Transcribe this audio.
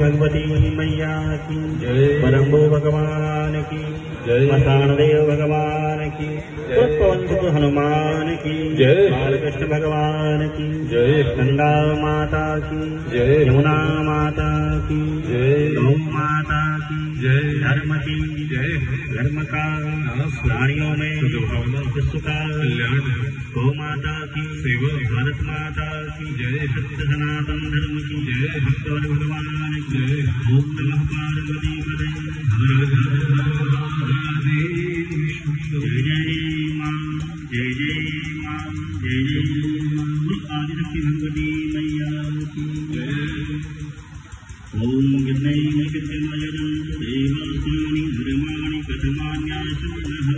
भगवती मैया की जय। परम्भो भगवान की जय। मसान देव भगवान की पुष्पवंत हनुमान की जय। बालकृष्ण भगवान की जय। गंगा माता की जय। यमुना माता की जय। गौ माता की जय। धर्म की जय। धर्म का प्राणियों में विश्व का कल्याण गौ माता की सेवा भारत माता की जय। सत्य सनातन धर्म की जय। भक्तवर भगवान की जय। ओम नमः पार्वती पदे जय जय मां जय जय मां जय जय मां आदिशक्ति भगवती मैया की जय। ओम गिरनैः कृत्यमयजं देवास्मानि धर्माणि कथमान्यासुनः